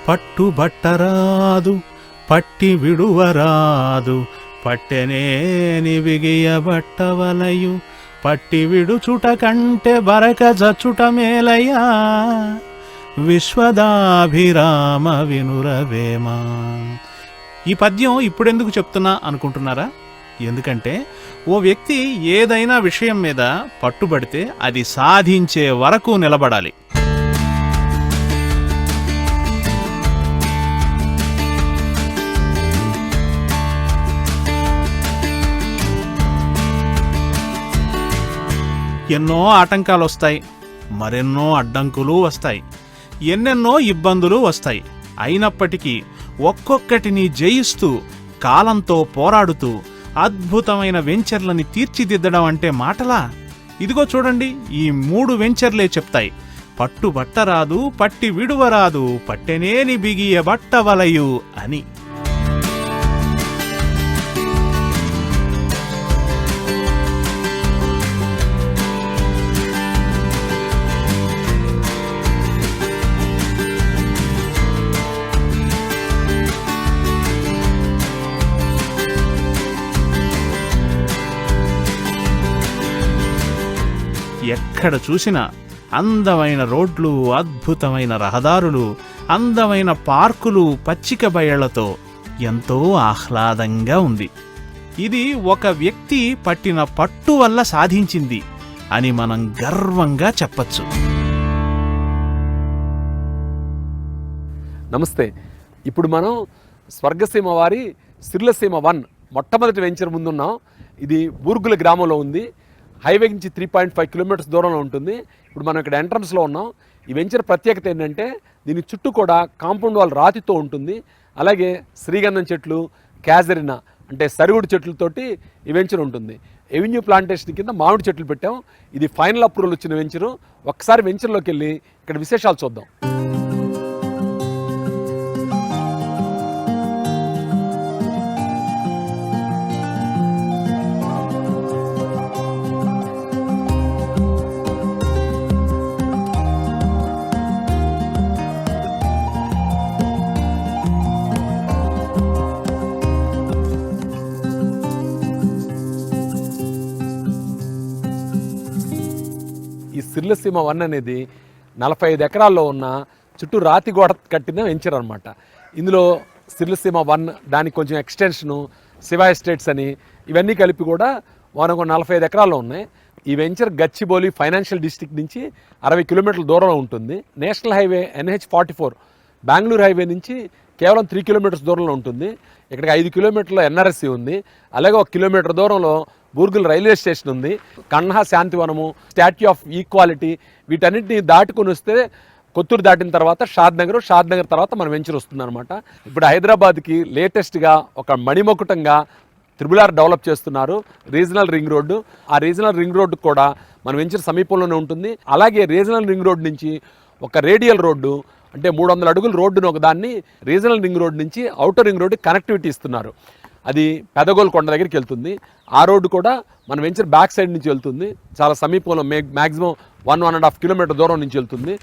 పట్టుబట్టరాదు పట్టి విడువరాదు పట్టెనేని బిగియ బట్టవలయు పట్టి విడుచుట కంటే బరక జచ్చుట మేలయ్యా విశ్వదాభిరామ వినురవేమా. ఈ పద్యం ఇప్పుడెందుకు చెప్తున్నా అనుకుంటున్నారా? ఎందుకంటే ఓ వ్యక్తి ఏదైనా విషయం మీద పట్టుబడితే అది సాధించే వరకు నిలబడాలి. ఎన్నో ఆటంకాలు వస్తాయి, మరెన్నో అడ్డంకులు వస్తాయి, ఎన్నెన్నో ఇబ్బందులు వస్తాయి. అయినప్పటికీ ఒక్కొక్కటిని జయిస్తూ కాలంతో పోరాడుతూ అద్భుతమైన వెంచర్లని తీర్చిదిద్దడం అంటే మాటలా? ఇదిగో చూడండి, ఈ 3 వెంచర్లే చెప్తాయి. పట్టుబట్టరాదు పట్టి విడువరాదు పట్టెనేని బిగియ బట్టవలయు అని. ఎక్కడ చూసినా అందమైన రోడ్లు, అద్భుతమైన రహదారులు, అందమైన పార్కులు, పచ్చిక బయళ్లతో ఎంతో ఆహ్లాదంగా ఉంది. ఇది ఒక వ్యక్తి పట్టిన పట్టు వల్ల సాధించింది అని మనం గర్వంగా చెప్పచ్చు. నమస్తే. ఇప్పుడు మనం స్వర్గసీమ వారి సిర్లసీమ 1 మొట్టమొదటి వెంచర్ ముందున్నాం. ఇది బూర్గుల గ్రామంలో ఉంది. హైవే నుంచి 3.5 కిలోమీటర్స్ దూరంలో ఉంటుంది. ఇప్పుడు మనం ఇక్కడ ఎంట్రన్స్లో ఉన్నాం. ఈ వెంచర్ ప్రత్యేకత ఏంటంటే దీని చుట్టూ కూడా కాంపౌండ్ వాల్ రాతితో ఉంటుంది. అలాగే శ్రీగంధం చెట్లు, క్యాజరినా అంటే సరుగుడు చెట్లతోటి ఈ వెంచర్ ఉంటుంది. ఎవెన్యూ ప్లాంటేషన్ కింద మామిడి చెట్లు పెట్టాం. ఇది ఫైనల్ అప్రూవల్ వచ్చిన వెంచరు. ఒక్కసారి వెంచర్లోకి వెళ్ళి ఇక్కడ విశేషాలు చూద్దాం. సిర్లసీమ 1 అనేది 45 ఎకరాల్లో ఉన్న చుట్టూ రాతి గోడ కట్టిన వెంచర్ అనమాట. ఇందులో సిర్లసీమ 1 దానికి కొంచెం ఎక్స్టెన్షను, శివ ఎస్టేట్స్ అని ఇవన్నీ కలిపి కూడా మనకు 45 ఎకరాల్లో ఉన్నాయి. ఈ వెంచర్ గచ్చిబౌలి ఫైనాన్షియల్ డిస్ట్రిక్ట్ నుంచి 60 కిలోమీటర్ల దూరంలో ఉంటుంది. National highway NH44 Bengaluru highway నుంచి కేవలం 3 కిలోమీటర్స్ దూరంలో ఉంటుంది. ఇక్కడికి 5 కిలోమీటర్ల NRSC ఉంది. అలాగే 1 కిలోమీటర్ దూరంలో బూర్గుల్ రైల్వే స్టేషన్ ఉంది. కన్హా శాంతివనము, స్టాట్యూ ఆఫ్ ఈక్వాలిటీ వీటన్నిటిని దాటుకుని వస్తే కొత్తూరు దాటిన తర్వాత షాద్ నగర్ తర్వాత మన వెంచర్ వస్తుంది అనమాట. ఇప్పుడు హైదరాబాద్కి లేటెస్ట్గా ఒక మణిమకుటంగా త్రిబుల్-ఆర్ డెవలప్ చేస్తున్నారు, రీజనల్ రింగ్ రోడ్డు. ఆ రీజనల్ రింగ్ రోడ్డు కూడా మన వెంచర్ సమీపంలోనే ఉంటుంది. అలాగే రీజనల్ రింగ్ రోడ్ నుంచి ఒక రేడియల్ రోడ్డు అంటే 300 అడుగుల రోడ్డును ఒకదాన్ని రీజనల్ రింగ్ రోడ్ నుంచి ఔటర్ రింగ్ రోడ్డు కనెక్టివిటీ ఇస్తున్నారు. అది పెదగోల్కొండ దగ్గరికి వెళ్తుంది. ఆ రోడ్డు కూడా మన వెంచర్ బ్యాక్ సైడ్ నుంచి వెళ్తుంది. చాలా సమీపంలో మ్యాక్సిమం 1.5 కిలోమీటర్ దూరం నుంచి వెళ్తుంది.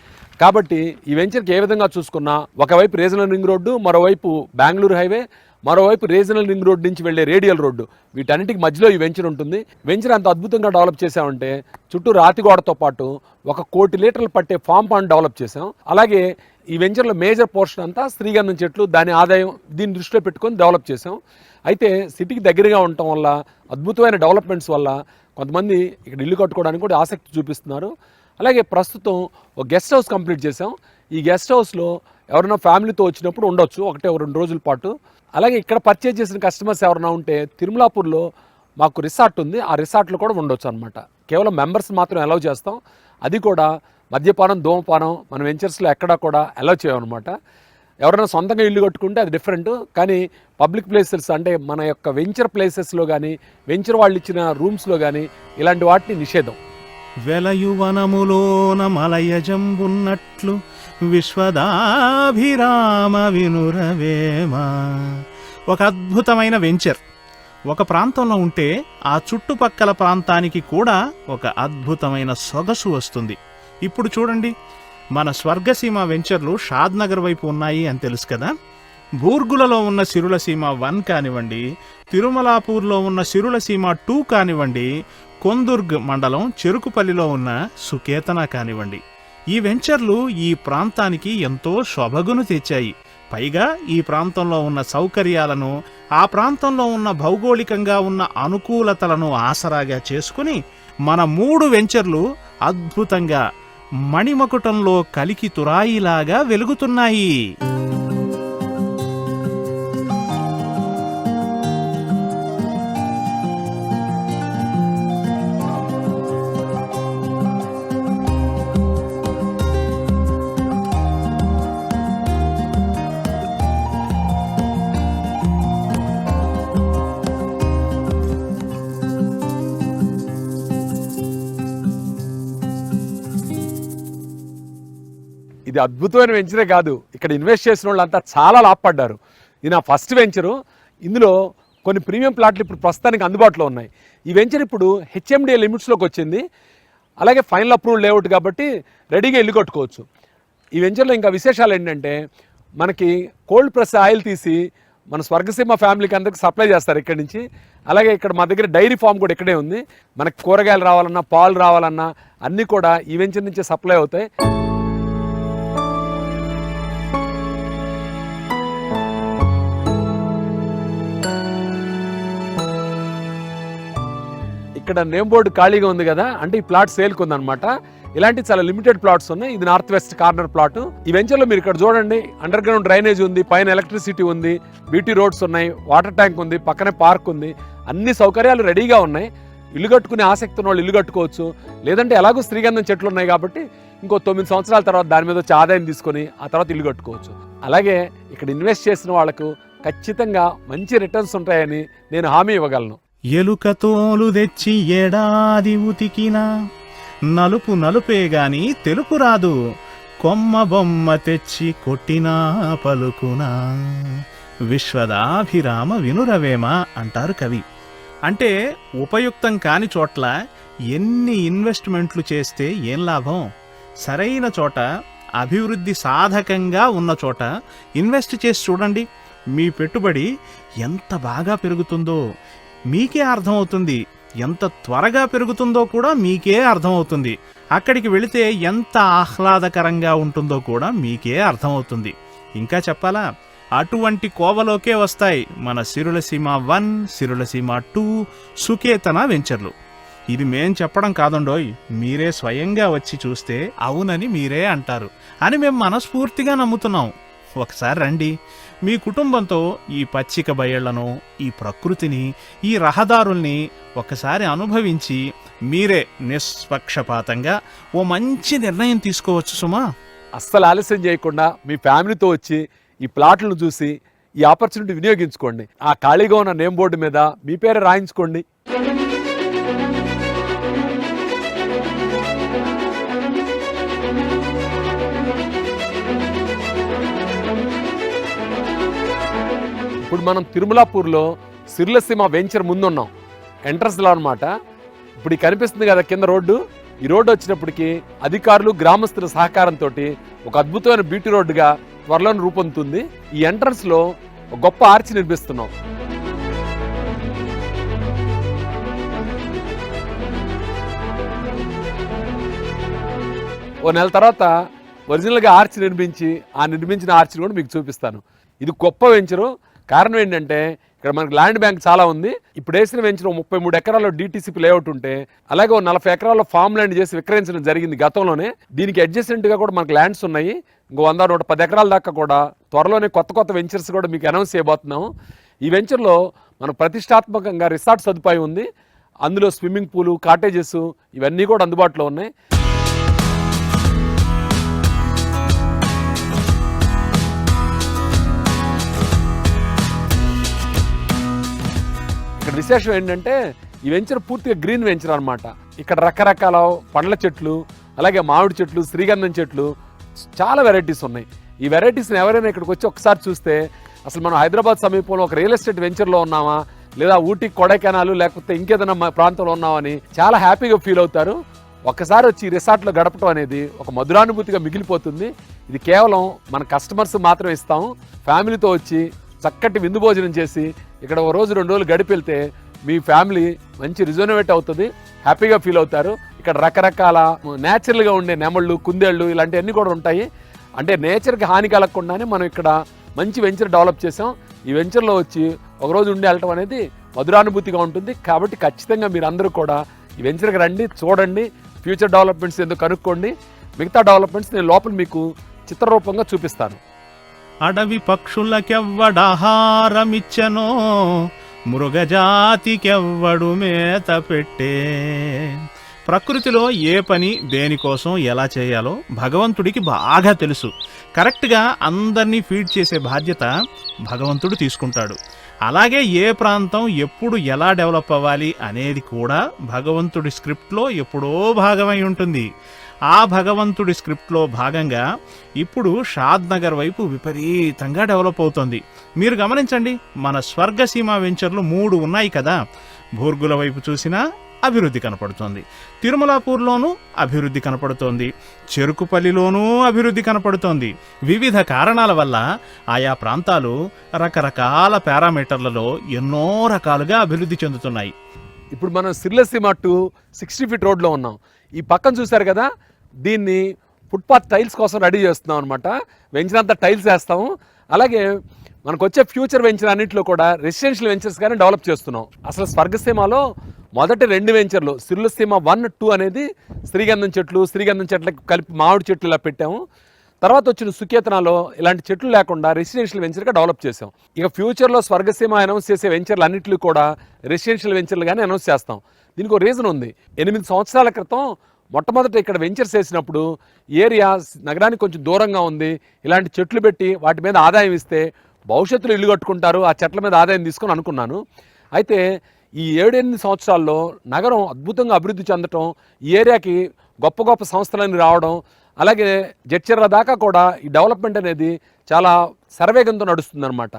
కాబట్టి ఈ వెంచర్కి ఏ విధంగా చూసుకున్నా ఒకవైపు రీజనల్ రింగ్ రోడ్డు, మరోవైపు బెంగళూరు హైవే, మరోవైపు రీజనల్ రింగ్ రోడ్ నుంచి వెళ్లే రేడియల్ రోడ్డు, వీటన్నిటికి మధ్యలో ఈ వెంచర్ ఉంటుంది. వెంచర్ అంత అద్భుతంగా డెవలప్ చేసామంటే చుట్టూ రాతిగోడతో పాటు 1 కోటి లీటర్లు పట్టే ఫామ్ పాండ్ డెవలప్ చేసాం. అలాగే ఈ వెంచర్లో మేజర్ పోర్షన్ అంతా శ్రీగంధం చెట్లు, దాని ఆదాయం దీన్ని దృష్టిలో పెట్టుకొని డెవలప్ చేసాం. అయితే సిటీకి దగ్గరగా ఉండటం వల్ల, అద్భుతమైన డెవలప్మెంట్స్ వల్ల కొంతమంది ఇక్కడ ఇల్లు కట్టుకోవడానికి కూడా ఆసక్తి చూపిస్తున్నారు. అలాగే ప్రస్తుతం ఒక గెస్ట్ హౌస్ కంప్లీట్ చేసాం. ఈ గెస్ట్ హౌస్లో ఎవరైనా ఫ్యామిలీతో వచ్చినప్పుడు ఉండొచ్చు 1-2 రోజుల పాటు. అలాగే ఇక్కడ పర్చేజ్ చేసిన కస్టమర్స్ ఎవరైనా ఉంటే తిరుమలాపూర్లో మాకు రిసార్ట్ ఉంది, ఆ రిసార్ట్లో కూడా ఉండొచ్చు అనమాట. కేవలం మెంబర్స్ మాత్రం అలౌ చేస్తాం. అది కూడా మద్యపానం, ధూమపానం మన వెంచర్స్లో ఎక్కడా కూడా అలౌ చేయమన్నమాట. ఎవరైనా సొంతంగా ఇల్లు కట్టుకుంటే అది డిఫరెంట్, కానీ పబ్లిక్ ప్లేసెస్ అంటే మన యొక్క వెంచర్ ప్లేసెస్లో కానీ, వెంచర్ వాళ్ళు ఇచ్చిన రూమ్స్లో కానీ ఇలాంటి వాటిని నిషేధం. వెలయువనములోన మలయజంబున్నట్లు విశ్వదాభిరామ వినురవేమ. ఒక అద్భుతమైన వెంచర్ ఒక ప్రాంతంలో ఉంటే ఆ చుట్టుపక్కల ప్రాంతానికి కూడా ఒక అద్భుతమైన సొగసు వస్తుంది. ఇప్పుడు చూడండి, మన స్వర్గసీమ వెంచర్లు షాద్ నగర్ వైపు ఉన్నాయి అని తెలుసు కదా. బూర్గులలో ఉన్న సిరులసీమ 1 కానివ్వండి, తిరుమలాపూర్లో ఉన్న సిరులసీమ 2 కానివ్వండి, కొందుర్గ్ మండలం చెరుకుపల్లిలో ఉన్న సుకేతన కానివ్వండి, ఈ వెంచర్లు ఈ ప్రాంతానికి ఎంతో శోభగును తెచ్చాయి. పైగా ఈ ప్రాంతంలో ఉన్న సౌకర్యాలను, ఆ ప్రాంతంలో ఉన్న భౌగోళికంగా ఉన్న అనుకూలతలను ఆసరాగా చేసుకుని మన 3 వెంచర్లు అద్భుతంగా మణిమకుటంలో కలికి తురాయిలాగా వెలుగుతున్నాయి. ఇది అద్భుతమైన వెంచరే కాదు, ఇక్కడ ఇన్వెస్ట్ చేసిన వాళ్ళంతా చాలా లాభపడ్డారు. ఇది నా ఫస్ట్ వెంచరు. ఇందులో కొన్ని ప్రీమియం ప్లాట్లు ఇప్పుడు ప్రస్తుతానికి అందుబాటులో ఉన్నాయి. ఈ వెంచర్ ఇప్పుడు హెచ్ఎండిఏ లిమిట్స్లోకి వచ్చింది. అలాగే ఫైనల్ అప్రూవల్ లేఅవుట్ కాబట్టి రెడీగా ఇల్లు కట్టుకోవచ్చు. ఈ వెంచర్లో ఇంకా విశేషాలు ఏంటంటే, మనకి కోల్డ్ ప్రెస్ ఆయిల్ తీసి మన స్వర్గసీమ ఫ్యామిలీకి అందరికి సప్లై చేస్తారు ఇక్కడి నుంచి. అలాగే ఇక్కడ మా దగ్గర డైరీ ఫామ్ కూడా ఇక్కడే ఉంది. మనకి కూరగాయలు రావాలన్నా, పాలు రావాలన్నా అన్నీ కూడా ఈ వెంచర్ నుంచే సప్లై అవుతాయి. ఇక్కడ నేమ్ బోర్డు ఖాళీగా ఉంది కదా, అంటే ఈ ప్లాట్ సేల్కి ఉందన్నమాట. ఇలాంటి చాలా లిమిటెడ్ ప్లాట్స్ ఉన్నాయి. ఇది నార్త్ వెస్ట్ కార్నర్ ప్లాట్. ఈ వెంచర్లో మీరు ఇక్కడ చూడండి, అండర్ గ్రౌండ్ డ్రైనేజ్ ఉంది, పైన ఎలక్ట్రిసిటీ ఉంది, బీటీ రోడ్స్ ఉన్నాయి, వాటర్ ట్యాంక్ ఉంది, పక్కనే పార్క్ ఉంది. అన్ని సౌకర్యాలు రెడీగా ఉన్నాయి. ఇల్లు కట్టుకునే ఆసక్తి ఉన్న వాళ్ళు ఇల్లు కట్టుకోవచ్చు. లేదంటే ఎలాగో శ్రీగంధం చెట్లు ఉన్నాయి కాబట్టి ఇంకో 9 సంవత్సరాల తర్వాత దాని మీద వచ్చి ఆదాయం తీసుకొని ఆ తర్వాత ఇల్లు కట్టుకోవచ్చు. అలాగే ఇక్కడ ఇన్వెస్ట్ చేసిన వాళ్ళకు ఖచ్చితంగా మంచి రిటర్న్స్ ఉంటాయని నేను హామీ ఇవ్వగలను. ఎలుక తోలు తెచ్చి ఏడాది ఉతికినా నలుపు నలుపే గాని తెలుపు రాదు, కొమ్మ బొమ్మ తెచ్చి కొట్టినా పలుకునా, విశ్వదాభిరామ వినురవేమ అంటారు కవి. అంటే ఉపయుక్తం కాని చోట్ల ఎన్ని ఇన్వెస్ట్మెంట్లు చేస్తే ఏం లాభం? సరైన చోట, అభివృద్ధి సాధకంగా ఉన్న చోట ఇన్వెస్ట్ చేసి చూడండి. మీ పెట్టుబడి ఎంత బాగా పెరుగుతుందో మీకే అర్థమవుతుంది. ఎంత త్వరగా పెరుగుతుందో కూడా మీకే అర్థమవుతుంది. అక్కడికి వెళితే ఎంత ఆహ్లాదకరంగా ఉంటుందో కూడా మీకే అర్థమవుతుంది. ఇంకా చెప్పాలా, అటువంటి కోవలోకే వస్తాయి మన సిరులసీమ 1, సిరులసీమ 2, సుకేతన వెంచర్లు. ఇది మేం చెప్పడం కాదండోయ్, మీరే స్వయంగా వచ్చి చూస్తే అవునని మీరే అంటారు అని మేము మనస్ఫూర్తిగా నమ్ముతున్నాం. ఒకసారి రండి, మీ కుటుంబంతో ఈ పచ్చిక బయళ్లను, ఈ ప్రకృతిని, ఈ రహదారుల్ని ఒకసారి అనుభవించి మీరే నిష్పక్షపాతంగా ఓ మంచి నిర్ణయం తీసుకోవచ్చు సుమా. అస్సలు ఆలస్యం చేయకుండా మీ ఫ్యామిలీతో వచ్చి ఈ ప్లాట్లను చూసి ఈ ఆపర్చునిటీ వినియోగించుకోండి. ఆ ఖాళీగా ఉన్న నేమ్ బోర్డు మీద మీ పేరే రాయించుకోండి. ఇప్పుడు మనం తిరుమలాపూర్లో సిరులసీమ వెంచర్ ముందున్నాం, ఎంట్రన్స్లో అనమాట. ఇప్పుడు ఈ కనిపిస్తుంది కదా కింద రోడ్డు, ఈ రోడ్డు వచ్చినప్పటికీ అధికారులు, గ్రామస్తుల సహకారంతో ఒక అద్భుతమైన బీటీ రోడ్డుగా త్వరలో రూపొందుతుంది. ఈ ఎంట్రన్స్లో ఒక గొప్ప ఆర్చి నిర్మిస్తున్నాం. ఓ నెల తర్వాత ఒరిజినల్గా ఆర్చి నిర్మించి, ఆ నిర్మించిన ఆర్చిని కూడా మీకు చూపిస్తాను. ఇది గొప్ప వెంచరు. కారణం ఏంటంటే ఇక్కడ మనకి ల్యాండ్ బ్యాంక్ చాలా ఉంది. ఇప్పుడు వేసిన వెంచర్ 33 ఎకరాల్లో DTCP లేఅవుట్ ఉంటే, అలాగే 40 ఎకరాల్లో ఫామ్ ల్యాండ్ చేసి విక్రయించడం జరిగింది గతంలోనే. దీనికి అడ్జసెంట్గా కూడా మనకు ల్యాండ్స్ ఉన్నాయి. ఇంకో 100-110 ఎకరాల దాకా కూడా త్వరలోనే కొత్త వెంచర్స్ కూడా మీకు అనౌన్స్ చేయబోతున్నాము. ఈ వెంచర్లో మనకు ప్రతిష్టాత్మకంగా రిసార్ట్ సదుపాయం ఉంది. అందులో స్విమ్మింగ్ పూలు, కాటేజెస్ ఇవన్నీ కూడా అందుబాటులో ఉన్నాయి. ఇక్కడ విశేషం ఏంటంటే ఈ వెంచర్ పూర్తిగా గ్రీన్ వెంచర్ అనమాట. ఇక్కడ రకరకాల పండ్ల చెట్లు, అలాగే మామిడి చెట్లు, శ్రీగంధం చెట్లు, చాలా వెరైటీస్ ఉన్నాయి. ఈ వెరైటీస్ని ఎవరైనా ఇక్కడికి వచ్చి ఒకసారి చూస్తే అసలు మనం హైదరాబాద్ సమీపంలో ఒక రియల్ ఎస్టేట్ వెంచర్లో ఉన్నామా, లేదా ఊటీ, కొడైకెనాల్, లేకపోతే ఇంకేదైనా ప్రాంతంలో ఉన్నామని చాలా హ్యాపీగా ఫీల్ అవుతారు. ఒక్కసారి వచ్చి ఈ రిసార్ట్లో గడపడం అనేది ఒక మధురానుభూతిగా మిగిలిపోతుంది. ఇది కేవలం మన కస్టమర్స్ మాత్రం ఇస్తాం. ఫ్యామిలీతో వచ్చి చక్కటి విందు భోజనం చేసి ఇక్కడ ఒక రోజు 2 రోజులు గడిపి వెళ్తే మీ ఫ్యామిలీ మంచి రిజోనవేట్ అవుతుంది, హ్యాపీగా ఫీల్ అవుతారు. ఇక్కడ రకరకాల న్యాచురల్గా ఉండే నెమళ్ళు, కుందేళ్ళు ఇలాంటివన్నీ కూడా ఉంటాయి. అంటే నేచర్కి హాని కలగకుండానే మనం ఇక్కడ మంచి వెంచర్ డెవలప్ చేసాం. ఈ వెంచర్లో వచ్చి ఒకరోజు ఉండి వెళ్ళటం అనేది మధురానుభూతిగా ఉంటుంది. కాబట్టి ఖచ్చితంగా మీరు అందరూ కూడా ఈ వెంచర్కి రండి, చూడండి, ఫ్యూచర్ డెవలప్మెంట్స్ ఎందుకు కనుక్కోండి. మిగతా డెవలప్మెంట్స్ నేను లోపల మీకు చిత్రరూపంగా చూపిస్తాను. అడవి పక్షులకెవ్వడాహారమిచ్చనో, మృగజాతికెవ్వడు మేత పెట్టే. ప్రకృతిలో ఏ పని దేనికోసం ఎలా చేయాలో భగవంతుడికి బాగా తెలుసు. కరెక్ట్గా అందరినీ ఫీడ్ చేసే బాధ్యత భగవంతుడు తీసుకుంటాడు. అలాగే ఏ ప్రాంతం ఎప్పుడు ఎలా డెవలప్ అవ్వాలి అనేది కూడా భగవంతుడి స్క్రిప్ట్లో ఎప్పుడో భాగమై ఉంటుంది. ఆ భగవంతుడి స్క్రిప్ట్లో భాగంగా ఇప్పుడు షాద్ నగర్ వైపు విపరీతంగా డెవలప్ అవుతోంది. మీరు గమనించండి, మన స్వర్గసీమ వెంచర్లు 3 ఉన్నాయి కదా. భూర్గుల వైపు చూసినా అభివృద్ధి కనపడుతోంది, తిరుమలాపూర్లోనూ అభివృద్ధి కనపడుతోంది, చెరుకుపల్లిలోనూ అభివృద్ధి కనపడుతోంది. వివిధ కారణాల వల్ల ఆయా ప్రాంతాలు రకరకాల పారామీటర్లలో ఎన్నో రకాలుగా అభివృద్ధి చెందుతున్నాయి. ఇప్పుడు మనం సిర్లసీమ టు 60 ఫీట్ రోడ్లో ఉన్నాం. ఈ పక్కన చూశారు కదా, దీన్ని ఫుట్పాత్ టైల్స్ కోసం రెడీ చేస్తున్నాం అనమాట. వెంచర్ అంతా టైల్స్ వేస్తాము. అలాగే మనకు వచ్చే ఫ్యూచర్ వెంచర్ అన్నింటిలో కూడా రెసిడెన్షియల్ వెంచర్స్ కానీ డెవలప్ చేస్తున్నాం. అసలు స్వర్గసీమలో మొదటి 2 వెంచర్లు సిర్లసీమ 1, 2 అనేది శ్రీగంధం చెట్లకు కలిపి మామిడి చెట్లు ఇలా పెట్టాము. తర్వాత వచ్చిన సుకేతనాలో ఇలాంటి చెట్లు లేకుండా రెసిడెన్షియల్ వెంచర్గా డెవలప్ చేసాం. ఇక ఫ్యూచర్లో స్వర్గసీమ అనౌన్స్ చేసే వెంచర్లు అన్నింటిలో కూడా రెసిడెన్షియల్ వెంచర్లు కానీ అనౌన్స్ చేస్తాం. దీనికి ఒక రీజన్ ఉంది. 8 సంవత్సరాల క్రితం మొట్టమొదట ఇక్కడ వెంచర్స్ వేసినప్పుడు ఏరియా నగరానికి కొంచెం దూరంగా ఉంది, ఇలాంటి చెట్లు పెట్టి వాటి మీద ఆదాయం ఇస్తే భవిష్యత్తులో ఇల్లు కట్టుకుంటారు, ఆ చెట్ల మీద ఆదాయం తీసుకొని అనుకున్నాను. అయితే ఈ 7-8 సంవత్సరాల్లో నగరం అద్భుతంగా అభివృద్ధి చెందటం, ఈ ఏరియాకి గొప్ప గొప్ప సంస్థలన్నీ రావడం, అలాగే జడ్చర్ల దాకా కూడా ఈ డెవలప్మెంట్ అనేది చాలా శరవేగంతో నడుస్తుందన్నమాట.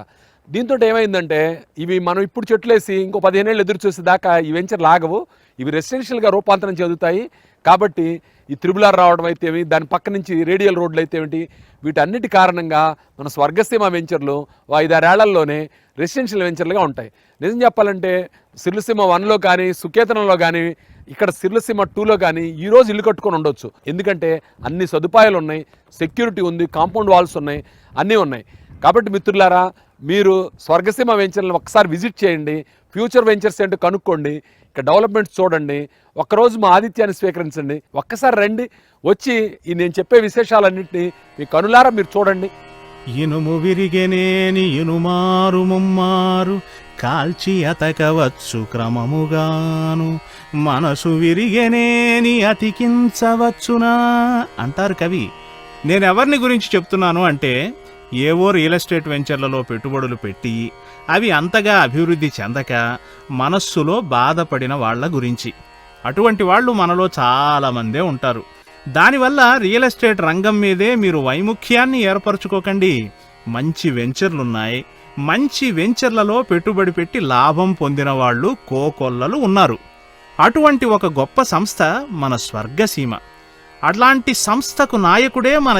దీంతో ఏమైందంటే ఇవి మనం ఇప్పుడు చెట్లేసి ఇంకో 15 ఏళ్ళు ఎదురు చూసే దాకా ఈ వెంచర్ లాగవు, ఇవి రెసిడెన్షియల్గా రూపాంతరం చెందుతాయి. కాబట్టి ఈ త్రిబులార్ రావడం అయితే ఏమి, దాని పక్క నుంచి రేడియల్ రోడ్లు అయితే ఏమిటి, వీటన్నిటి కారణంగా మన స్వర్గసీమ వెంచర్లు 5-6 ఏళ్లలోనే రెసిడెన్షియల్ వెంచర్లుగా ఉంటాయి. నిజం చెప్పాలంటే సిర్లసీమ 1లో కానీ సుకేతనంలో కానీ ఇక్కడ సిర్లసీమ 2లో కానీ ఈరోజు ఇల్లు కట్టుకొని ఉండొచ్చు. ఎందుకంటే అన్ని సదుపాయాలు ఉన్నాయి, సెక్యూరిటీ ఉంది, కాంపౌండ్ వాల్స్ ఉన్నాయి, అన్నీ ఉన్నాయి. కాబట్టి మిత్రులారా, మీరు స్వర్గసీమ వెంచర్లను ఒక్కసారి విజిట్ చేయండి, ఫ్యూచర్ వెంచర్స్ ఏంటో కనుక్కోండి, ఇక్కడ డెవలప్మెంట్స్ చూడండి, ఒక్కరోజు మా ఆతిథ్యాన్ని స్వీకరించండి, ఒక్కసారి రండి, వచ్చి ఈ నేను చెప్పే విశేషాలన్నింటినీ మీ కనులారా మీరు చూడండి. ఇనుము విరిగెనేని ఇనుమారు ముమ్మారు కాల్చి అతకవచ్చు క్రమముగాను, మనసు విరిగెనేని అతికించవచ్చునా అంటారు కవి. నేనెవరిని గురించి చెప్తున్నాను అంటే, ఏవో రియల్ ఎస్టేట్ వెంచర్లలో పెట్టుబడులు పెట్టి అవి అంతగా అభివృద్ధి చెందక మనస్సులో బాధపడిన వాళ్ల గురించి. అటువంటి వాళ్ళు మనలో చాలామందే ఉంటారు. దానివల్ల రియల్ ఎస్టేట్ రంగం మీదే మీరు వైముఖ్యాన్ని ఏర్పరచుకోకండి. మంచి వెంచర్లున్నాయి, మంచి వెంచర్లలో పెట్టుబడి పెట్టి లాభం పొందిన వాళ్ళు కోకొల్లలు ఉన్నారు. అటువంటి ఒక గొప్ప సంస్థ మన స్వర్గసీమ. అట్లాంటి సంస్థకు నాయకుడే మన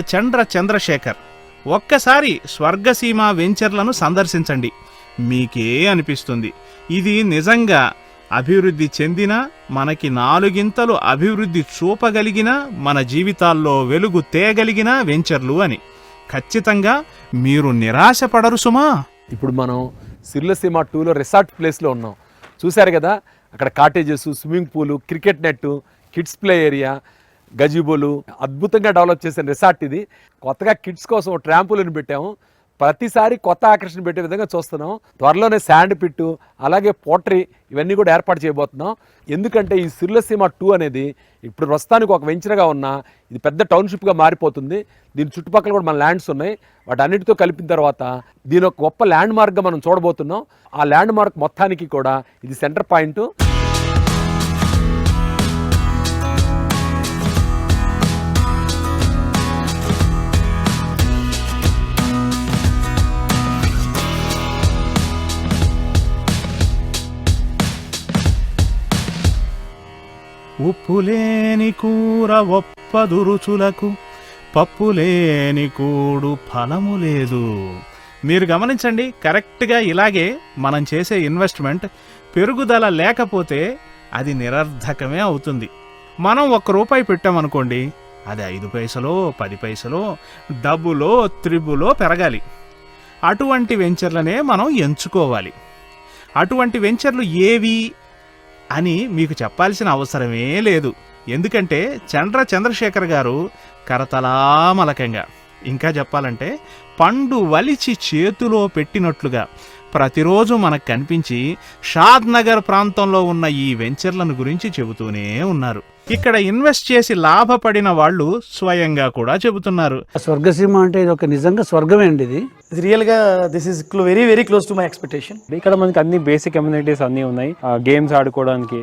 చంద్రశేఖర్. ఒక్కసారి స్వర్గసీమ వెంచర్లను సందర్శించండి, మీకే అనిపిస్తుంది ఇది నిజంగా అభివృద్ధి చెందిన, మనకి 4 గింతలు అభివృద్ధి చూపగలిగిన, మన జీవితాల్లో వెలుగు తేగలిగిన వెంచర్లు అని. ఖచ్చితంగా మీరు నిరాశపడరు సుమా. ఇప్పుడు మనం సిర్లసీమ 2లో రిసార్ట్ ప్లేస్లో ఉన్నాం. చూశారు కదా, అక్కడ కాటేజెస్, స్విమ్మింగ్ పూలు, cricket net, kids play area, గజిబోలు, అద్భుతంగా డెవలప్ చేసిన రిసార్ట్ ఇది. కొత్తగా కిడ్స్ కోసం ట్రాంపులను పెట్టాము. ప్రతిసారి కొత్త ఆకర్షణ పెట్టే విధంగా చూస్తున్నాం. త్వరలోనే శాండ్ పిట్టు, అలాగే పోట్రీ ఇవన్నీ కూడా ఏర్పాటు చేయబోతున్నాం. ఎందుకంటే ఈ సిర్లసీమ 2 అనేది ఇప్పుడు ప్రస్తుతానికి ఒక వెంచర్గా ఉన్న ఇది పెద్ద టౌన్షిప్గా మారిపోతుంది. దీని చుట్టుపక్కల కూడా మన ల్యాండ్స్ ఉన్నాయి. వాటన్నిటితో కలిపిన తర్వాత దీని ఒక గొప్ప ల్యాండ్ మార్క్గా మనం చూడబోతున్నాం. ఆ ల్యాండ్ మార్క్ మొత్తానికి కూడా ఇది సెంటర్ పాయింట్. ఉప్పు ఉప్పులేని కూర ఒప్పదు రుచులకు, పప్పులేని కూడు ఫలము లేదు. మీరు గమనించండి, కరెక్ట్గా ఇలాగే మనం చేసే ఇన్వెస్ట్మెంట్ పెరుగుదల లేకపోతే అది నిరర్ధకమే అవుతుంది. మనం ₹1 పెట్టామనుకోండి, అది 5 పైసలో 10 పైసలో డబ్బులో త్రిబులో పెరగాలి. అటువంటి వెంచర్లనే మనం ఎంచుకోవాలి. అటువంటి వెంచర్లు ఏవి అని మీకు చెప్పాల్సిన అవసరమే లేదు. ఎందుకంటే చంద్రశేఖర్ గారు కరతలామలకంగా, ఇంకా చెప్పాలంటే పండు వలిచి చేతిలో పెట్టినట్లుగా ప్రతిరోజు మనకు కనిపించి షాద్ నగర్ ప్రాంతంలో ఉన్న ఈ వెంచర్లను గురించి చెబుతూనే ఉన్నారు. ఇక్కడ ఇన్వెస్ట్ చేసి లాభపడిన వాళ్ళు స్వయంగా కూడా చెబుతున్నారు. స్వర్గసీమ అంటే ఇది ఒక నిజంగా స్వర్గమే అండి. ఇది రియల్గా this is very very close to my expectation. ఇక్కడ మనకి అన్ని బేసిక్ అమ్యూనిటీస్ అన్ని ఉన్నాయి. గేమ్స్ ఆడుకోవడానికి,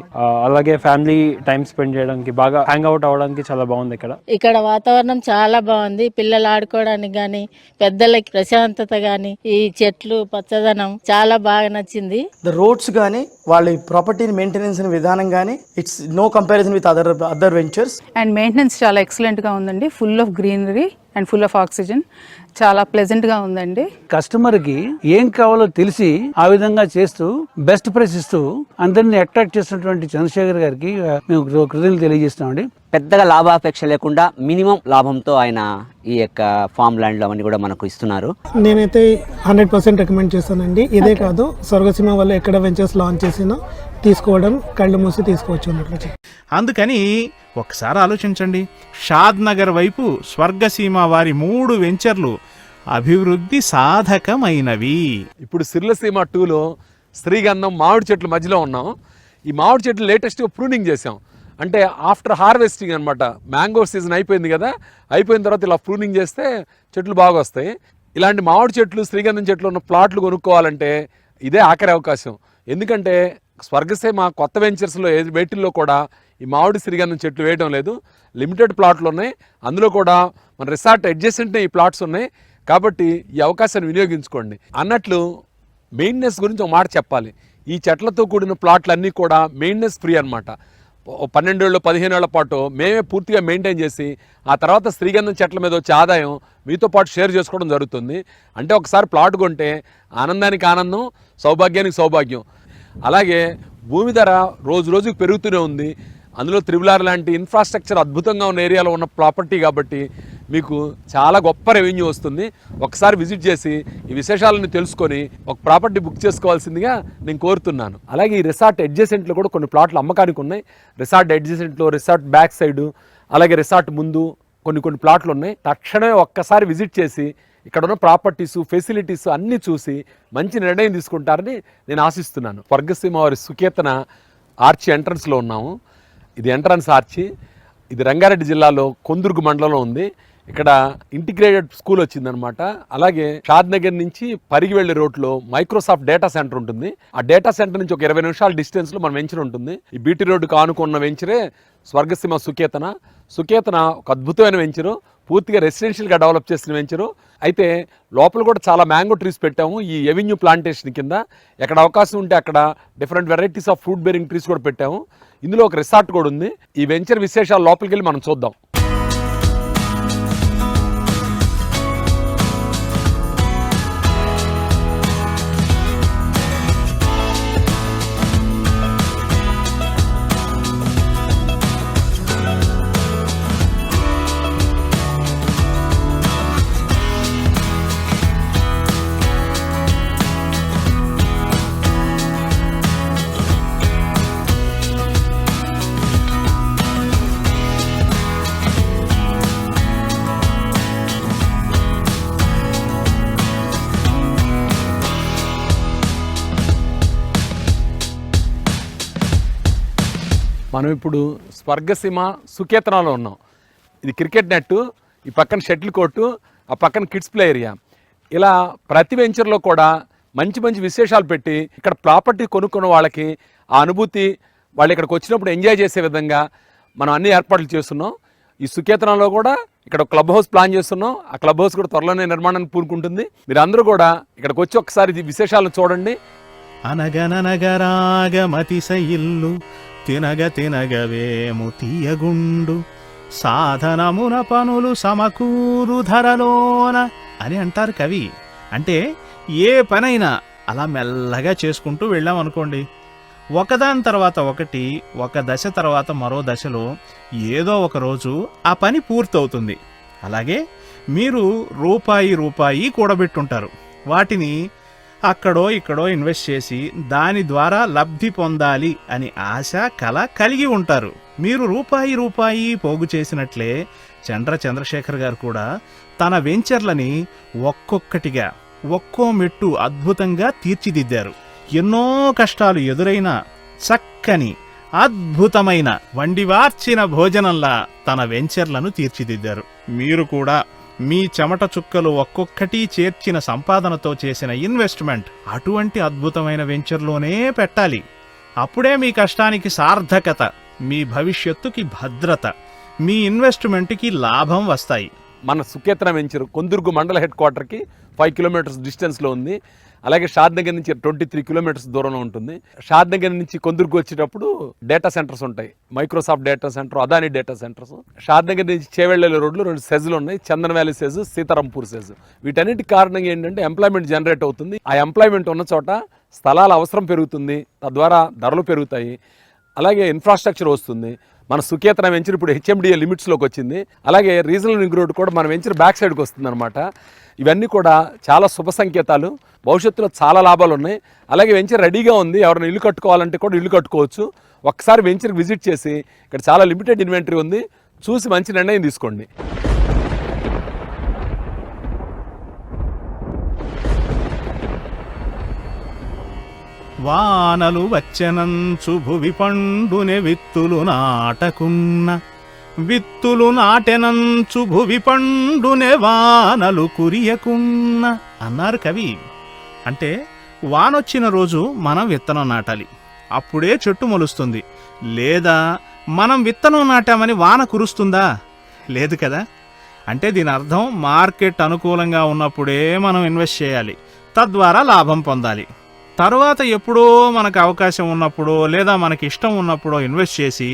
అలాగే ఫ్యామిలీ టైం స్పెండ్ చేయడానికి, బాగా హ్యాంగ్ అవుట్ అవ్వడానికి చాలా బాగుంది. ఇక్కడ వాతావరణం చాలా బాగుంది. పిల్లలు ఆడుకోవడానికి గానీ, పెద్దలకి ప్రశాంతత గానీ, ఈ చెట్లు పచ్చదనం చాలా బాగా నచ్చింది. ద రోడ్స్ కానీ, వాళ్ళ ప్రాపర్టీని మెయింటెనెన్స్ విధానం కానీ, it's no comparison with other ventures. And maintenance చాలా ఎక్సలెంట్ గా ఉందండి. Full of greenery and full of oxygen. చాలా ప్లెజెంట్ గా ఉందండి. కస్టమర్ కి ఏం కావాలో తెలిసి ఆ విధంగా చేస్తూ బెస్ట్ ప్రైస్ ఇస్తూ అందరిని అట్రాక్ట్ చేసినటువంటి చంద్రశేఖర్ గారికి మేము కృతజ్ఞతలు తెలియజేస్తామండి. పెద్దగా లాభాపేక్ష లేకుండా మినిమం లాభంతో ఆయన ఈ యొక్క ఫామ్ ల్యాండ్లు అవన్నీ కూడా మనకు ఇస్తున్నారు. నేనైతే 100% రికమెండ్ చేస్తానండి. ఇదే కాదు, స్వర్గసీమ వల్ల ఎక్కడ వెంచర్స్ లాంచ్ చేసినా తీసుకోవడం, కళ్ళు మూసి తీసుకోవచ్చు అన్నట్లు. అందుకని ఒకసారి ఆలోచించండి, షాద్ నగర్ వైపు స్వర్గసీమ వారి 3 వెంచర్లు అభివృద్ధి సాధకమైనవి. ఇప్పుడు సిర్లసీమ 2లో శ్రీగంధం మామిడి చెట్ల మధ్యలో ఉన్నాం. ఈ మామిడి చెట్లు లేటెస్ట్గా ప్రూనింగ్ చేసాం. అంటే ఆఫ్టర్ హార్వెస్టింగ్ అనమాట. మ్యాంగో సీజన్ అయిపోయింది కదా, అయిపోయిన తర్వాత ఇలా ప్రూనింగ్ చేస్తే చెట్లు బాగా వస్తాయి. ఇలాంటి మామిడి చెట్లు, శ్రీగంధం చెట్లు ఉన్న ప్లాట్లు కొనుక్కోవాలంటే ఇదే ఆఖరి అవకాశం. ఎందుకంటే స్వర్గసీమ కొత్త వెంచర్స్లో వేటిల్లో కూడా ఈ మామిడి శ్రీగంధం చెట్లు వేయడం లేదు. లిమిటెడ్ ప్లాట్లు ఉన్నాయి. అందులో కూడా మన రిసార్ట్ అడ్జసెంట్నే ఈ ప్లాట్స్ ఉన్నాయి. కాబట్టి ఈ అవకాశాన్ని వినియోగించుకోండి. అన్నట్లు మెయింటెనెన్స్ గురించి ఒక మాట చెప్పాలి. ఈ చెట్లతో కూడిన ప్లాట్లన్నీ కూడా మెయింటెనెన్స్ ఫ్రీ అనమాట. 12 ఏళ్ళు 15 ఏళ్ల పాటు మేమే పూర్తిగా మెయింటైన్ చేసి ఆ తర్వాత శ్రీగంధం చెట్ల మీద వచ్చే ఆదాయం మీతో పాటు షేర్ చేసుకోవడం జరుగుతుంది. అంటే ఒకసారి ప్లాట్ కొంటే ఆనందానికి ఆనందం, సౌభాగ్యానికి సౌభాగ్యం. అలాగే భూమి ధర రోజు రోజుకు పెరుగుతూనే ఉంది. అందులో త్రిబులార్ లాంటి ఇన్ఫ్రాస్ట్రక్చర్ అద్భుతంగా ఉన్న ఏరియాలో ఉన్న ప్రాపర్టీ కాబట్టి మీకు చాలా గొప్ప రెవెన్యూ వస్తుంది. ఒకసారి విజిట్ చేసి ఈ విశేషాలను తెలుసుకొని ఒక ప్రాపర్టీ బుక్ చేసుకోవాల్సిందిగా నేను కోరుతున్నాను. అలాగే ఈ రిసార్ట్ అడ్జసెంట్లో కూడా కొన్ని ప్లాట్లు అమ్మకానికి ఉన్నాయి. రిసార్ట్ అడ్జసెంట్లో, రిసార్ట్ బ్యాక్ సైడు, అలాగే రిసార్ట్ ముందు కొన్ని ప్లాట్లు ఉన్నాయి. తక్షణమే ఒక్కసారి విజిట్ చేసి ఇక్కడ ఉన్న ప్రాపర్టీస్, ఫెసిలిటీస్ అన్నీ చూసి మంచి నిర్ణయం తీసుకుంటారని నేను ఆశిస్తున్నాను. స్వర్గసీమ వారి సుకేతన ఆర్చి ఎంట్రన్స్లో ఉన్నాము. ఇది ఎంట్రన్స్ ఆర్చి. ఇది రంగారెడ్డి జిల్లాలో కొందుర్గు మండలంలో ఉంది. ఇక్కడ ఇంటిగ్రేటెడ్ స్కూల్ వచ్చిందనమాట. అలాగే షాద్ నగర్ నుంచి పరిగి వెళ్ళే రోడ్లో మైక్రోసాఫ్ట్ డేటా సెంటర్ ఉంటుంది. ఆ డేటా సెంటర్ నుంచి ఒక 20 నిమిషాల డిస్టెన్స్లో మన వెంచర్ ఉంటుంది. ఈ బీటీ రోడ్డుకు ఆనుకున్న వెంచరే స్వర్గసీమ సుకేతన. ఒక అద్భుతమైన వెంచరు, పూర్తిగా రెసిడెన్షియల్గా డెవలప్ చేసిన వెంచరు. అయితే లోపల కూడా చాలా మ్యాంగో ట్రీస్ పెట్టాము ఈ ఎవెన్యూ ప్లాంటేషన్ కింద. ఎక్కడ అవకాశం ఉంటే అక్కడ different varieties of fruit bearing trees కూడా పెట్టాము. ఇందులో ఒక రిసార్ట్ కూడా ఉంది. ఈ వెంచర్ విశేషాలు లోపలికి వెళ్ళి మనం చూద్దాం. మనం ఇప్పుడు స్వర్గసీమ సుకేతనాలో ఉన్నాం. ఇది క్రికెట్ నెట్టు, ఈ పక్కన షటిల్ కోర్టు, ఆ పక్కన కిడ్స్ ప్లే ఏరియా. ఇలా ప్రతి వెంచర్లో కూడా మంచి మంచి విశేషాలు పెట్టి ఇక్కడ ప్రాపర్టీ కొనుక్కున్న వాళ్ళకి ఆ అనుభూతి, వాళ్ళు ఇక్కడికి వచ్చినప్పుడు ఎంజాయ్ చేసే విధంగా మనం అన్ని ఏర్పాట్లు చేస్తున్నాం. ఈ సుకేతనంలో కూడా ఇక్కడ క్లబ్ హౌస్ ప్లాన్ చేస్తున్నాం. ఆ క్లబ్ హౌస్ కూడా త్వరలోనే నిర్మాణానికి పూనుకుంటుంది. మీరు అందరూ కూడా ఇక్కడికి వచ్చి ఒకసారి విశేషాలను చూడండి. అనగననగరాగమతిశ ఇల్లు తినగవేము తీయగుండు సాధనమున పనులు సమకూరు ధరలోన అని అంటారు కవి. అంటే ఏ పనైనా అలా మెల్లగా చేసుకుంటూ వెళ్ళామనుకోండి, ఒకదాని తర్వాత ఒకటి, ఒక దశ తర్వాత మరో దశలో ఏదో ఒక రోజు ఆ పని పూర్తవుతుంది. అలాగే మీరు రూపాయి కూడబెట్టుంటారు. వాటిని అక్కడో ఇక్కడో ఇన్వెస్ట్ చేసి దాని ద్వారా లబ్ధి పొందాలి అని ఆశ, కల కలిగి ఉంటారు. మీరు రూపాయి పోగు చేసినట్లే చంద్రశేఖర్ గారు కూడా తన వెంచర్లని ఒక్కొక్కటిగా ఒక్కో మెట్టు అద్భుతంగా తీర్చిదిద్దారు. ఎన్నో కష్టాలు ఎదురైనా చక్కని అద్భుతమైన వండివార్చిన భోజనంలా తన వెంచర్లను తీర్చిదిద్దారు. మీరు కూడా మీ చెమట చుక్కలు ఒక్కొక్కటి చేర్చిన సంపాదనతో చేసిన ఇన్వెస్ట్మెంట్ అటువంటి అద్భుతమైన వెంచర్లోనే పెట్టాలి. అప్పుడే మీ కష్టానికి సార్థకత, మీ భవిష్యత్తుకి భద్రత, మీ ఇన్వెస్ట్మెంట్కి లాభం వస్తాయి. మన సుకేతన వెంచర్ కొందుర్గు మండల హెడ్ క్వార్టర్కి 5 కిలోమీటర్స్ డిస్టెన్స్లో ఉంది. అలాగే షాద్నగర్ నుంచి 23 కిలోమీటర్స్ దూరంలో ఉంటుంది. షాద్నగర్ నుంచి కొందుర్గు వచ్చేటప్పుడు డేటా సెంటర్స్ ఉంటాయి. Microsoft data centre, Adani data centres. Shadnagar నుంచి చేవెళ్ళ రోడ్లు 2 సెజ్లు ఉన్నాయి, Chandan valley SEZ, Sitarampur SEZ. వీటన్నిటి కారణంగా ఏంటంటే ఎంప్లాయ్మెంట్ జనరేట్ అవుతుంది. ఆ ఎంప్లాయ్మెంట్ ఉన్న చోట స్థలాల అవసరం పెరుగుతుంది, తద్వారా ధరలు పెరుగుతాయి. అలాగే ఇన్ఫ్రాస్ట్రక్చర్ వస్తుంది. మన సుకేతన వెంచర్ ఇప్పుడు HMDA లిమిట్స్లోకి వచ్చింది. అలాగే రీజనల్ రింగ్ రోడ్ కూడా మన వెంచర్ బ్యాక్ సైడ్కి వస్తుంది అనమాట. ఇవన్నీ కూడా చాలా శుభ సంకేతాలు. భవిష్యత్తులో చాలా లాభాలు ఉన్నాయి. అలాగే వెంచర్ రెడీగా ఉంది. ఎవరైనా ఇల్లు కట్టుకోవాలంటే కూడా ఇల్లు కట్టుకోవచ్చు. ఒక్కసారి వెంచర్కి విజిట్ చేసి ఇక్కడ చాలా లిమిటెడ్ ఇన్వెంటరీ ఉంది, చూసి మంచి నిర్ణయం తీసుకోండి. వానలు వచ్చెనంచు భువి పండునే విత్తులు నాటెనంచు భువి పండునే వానలు కురియకున్న అన్నారు కవి. అంటే వానొచ్చిన రోజు మనం విత్తనం నాటాలి, అప్పుడే చెట్టు మొలుస్తుంది. లేదా మనం విత్తనం నాటామని వాన కురుస్తుందా? లేదు కదా. అంటే దీని అర్థం మార్కెట్ అనుకూలంగా ఉన్నప్పుడే మనం ఇన్వెస్ట్ చేయాలి, తద్వారా లాభం పొందాలి. తర్వాత ఎప్పుడో మనకు అవకాశం ఉన్నప్పుడో లేదా మనకి ఇష్టం ఉన్నప్పుడో ఇన్వెస్ట్ చేసి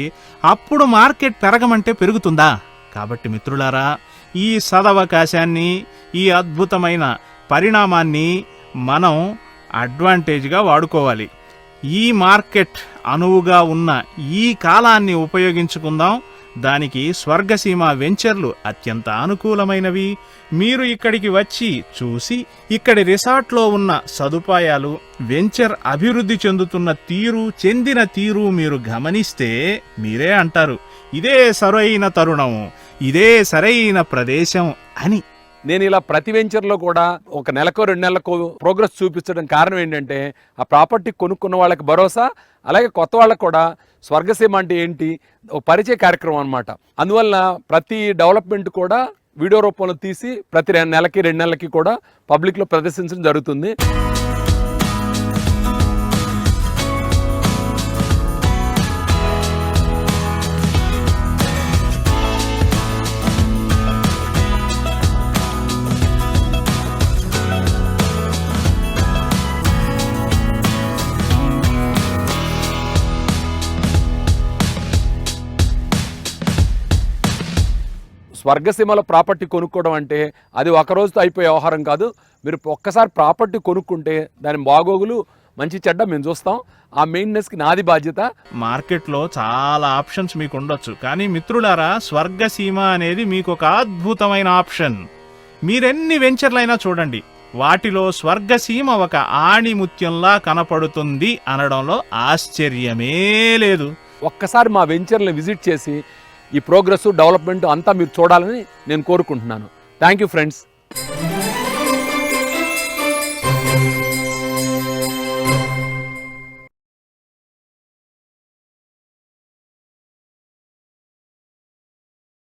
అప్పుడు మార్కెట్ పెరగమంటే పెరుగుతుందా? కాబట్టి మిత్రులారా, ఈ సదవకాశాన్ని, ఈ అద్భుతమైన పరిణామాన్ని మనం అడ్వాంటేజ్గా వాడుకోవాలి. ఈ మార్కెట్ అనువుగా ఉన్న ఈ కాలాన్ని ఉపయోగించుకుందాం. దానికి స్వర్గసీమ వెంచర్లు అత్యంత అనుకూలమైనవి. మీరు ఇక్కడికి వచ్చి చూసి ఇక్కడి రిసార్ట్లో ఉన్న సదుపాయాలు, వెంచర్ అభివృద్ధి చెందిన తీరు మీరు గమనిస్తే మీరే అంటారు, ఇదే సరైన తరుణం, ఇదే సరైన ప్రదేశం అని. నేను ఇలా ప్రతి వెంచర్లో కూడా ఒక నెలకో 2 నెలలకు ప్రోగ్రెస్ చూపించడం కారణం ఏంటంటే ఆ ప్రాపర్టీ కొనుక్కున్న వాళ్ళకి భరోసా, అలాగే కొత్త వాళ్ళకు కూడా స్వర్గసీమ అంటే ఏంటి ఒక పరిచయ కార్యక్రమం అనమాట. అందువల్ల ప్రతి డెవలప్మెంట్ కూడా వీడియో రూపంలో తీసి ప్రతి 2 నెలలకి కూడా పబ్లిక్లో ప్రదర్శించడం జరుగుతుంది. స్వర్గసీమలో ప్రాపర్టీ కొనుక్కోవడం అంటే అది ఒక రోజుతో అయిపోయే వ్యవహారం కాదు. మీరు ఒక్కసారి ప్రాపర్టీ కొనుక్కుంటే దాని బాగోగులు మంచి చెడ్డ మేము చూస్తాం. ఆ మెయింటెనెన్స్కి నాది బాధ్యత. మార్కెట్లో చాలా ఆప్షన్స్ మీకు ఉండొచ్చు, కానీ మిత్రులారా, స్వర్గసీమ అనేది మీకు ఒక అద్భుతమైన ఆప్షన్. మీరెన్ని వెంచర్లైనా చూడండి, వాటిలో స్వర్గసీమ ఒక ఆణిముత్యంలా కనపడుతుంది అనడంలో ఆశ్చర్యమే లేదు. ఒక్కసారి మా వెంచర్ని విజిట్ చేసి ఈ ప్రోగ్రెస్, డెవలప్మెంట్ అంతా మీరు చూడాలని నేను కోరుకుంటున్నాను. Thank you friends.